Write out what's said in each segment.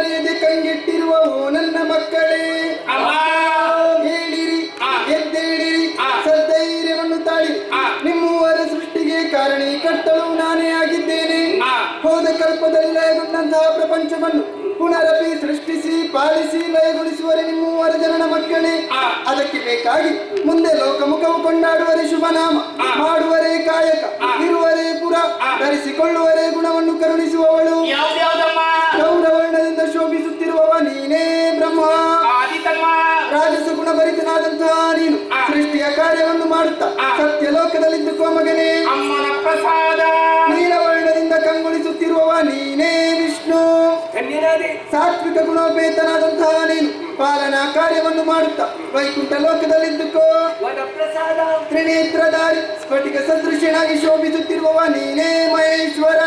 ಅರಿಯದೆ ಕಂಗೆಟ್ಟಿರುವ ಓ ನನ್ನ ಮಕ್ಕಳೇ, ಹೇಳಿರಿ ಎದ್ದೇಳಿರಿ, ಸದ್ದೈರ್ಯವನ್ನು ತಾಳಿ. ನಿಮ್ಮೂವರ ಸೃಷ್ಟಿಗೆ ಕಾರಣೀಕರ್ತಳು ನಾನೇ ಆಗಿದ್ದೇನೆ. ಹೋದ ಕಲ್ಪದಲ್ಲಿ ಲಯಗೊಂಡಂತಹ ಪ್ರಪಂಚವನ್ನು ಪುನರಪಿ ಸೃಷ್ಟಿಸಿ ಪಾಲಿಸಿ ಲಯಗೊಳಿಸುವರೆ ನಿಮ್ಮೂವರ ಜನನ ಮಕ್ಕಳೇ. ಅದಕ್ಕೆ ಬೇಕಾಗಿ ಮುಂದೆ ಲೋಕಮುಖವು ಕೊಂಡಾಡುವರೆ ಶುಭನಾಮ, ಮಾಡುವರೆ ಕಾಯಕ, ಇರುವರೆ ಪುರ, ಧರಿಸಿಕೊಳ್ಳುವರೆ ಗುಣವನ್ನು ಕರುಣಿಸುವವಳು. ಗೌರವರ್ಣದಿಂದ ಶೋಭಿಸುತ್ತಿರುವವ ನೀನೇ ಬ್ರಹ್ಮ. ರಾಜಸ ಗುಣಭರಿತನಾದಂತಹ ನೀನು ಸೃಷ್ಟಿಯ ಕಾರ್ಯವನ್ನು ಮಾಡುತ್ತಾ ಸತ್ಯಲೋಕದಲ್ಲಿದ್ದುಕೋ ಮಗನೇ. ನೀಲವರ್ಣದಿಂದ ಕಂಗೊಳಿಸುತ್ತಿರುವವ ನೀನೇ ವಿಷ್ಣು. ಸಾತ್ವಿಕ ಗುಣೋಪೇತನಾದಂತಹ ನೀನು ಪಾಲನಾ ಕಾರ್ಯವನ್ನು ಮಾಡುತ್ತಾ ವೈಕುಂಠ ಲೋಕದಲ್ಲಿದ್ದುಕೋ. ತ್ರಿನೇತ್ರಧಾರಿ ಸ್ಫಟಿಕ ಸದೃಶ್ಯನಾಗಿ ಶೋಭಿಸುತ್ತಿರುವವ ನೀನೇ ಮಹೇಶ್ವರ.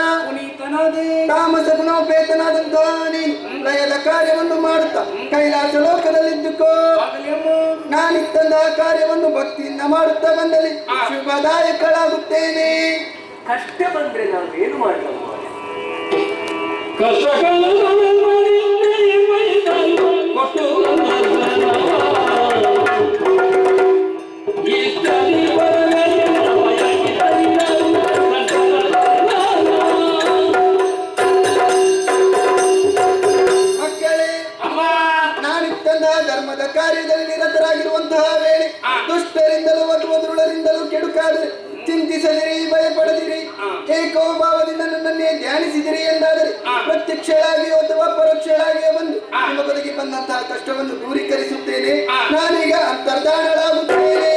ತಾಮಸ ಗುಣೋಪೇತನಾದಂತಹ ನೀನು ಲಯದ ಕಾರ್ಯವನ್ನು ಮಾಡುತ್ತಾ ಕೈಲಾಸ ಲೋಕದಲ್ಲಿದ್ದುಕೋ. ನಾನಿತ್ತಂತಹ ಕಾರ್ಯವನ್ನು ಭಕ್ತಿಯಿಂದ ಮಾಡುತ್ತಾ ಬಂದಲ್ಲಿ ಶುಭದಾಯಕಳಾಗುತ್ತೇನೆ. ಕಷ್ಟ ಬಂದ್ರೆ ನಾವೇನು ಮಾಡಬಹುದು? ಮಕ್ಕಳೇ, ನಾನಿತ್ತಂತಹ ಧರ್ಮದ ಕಾರ್ಯದಲ್ಲಿ ನಿರತರಾಗಿರುವಂತಹ ವೇಳೆ ದುಷ್ಟರಿಂದಲೂ ವಧುವಧುಳರಿಂದಲೂ ಕೆಡುಕಾದರೆ ಚಿಂತಿಸದಿರಿ, ಭಯಪಡದಿರಿ. ಏಕೋಭಾವದಿಂದ ನನ್ನನ್ನೇ ಧ್ಯಾನಿಸಿದಿರಿ ಎಂದಾದರೆ ಪ್ರತ್ಯಕ್ಷಳಾಗಿಯೋ ಅಥವಾ ಪರೋಕ್ಷಳಾಗಿಯೋ ಬಂದು ನಿಮ್ಮ ಬದುಕಿ ಬಂದಂತಹ ಕಷ್ಟವನ್ನು ದೂರೀಕರಿಸುತ್ತೇನೆ. ನಾನೀಗ ಅಂತರ್ಧಾನಳಾಗುತ್ತೇನೆ.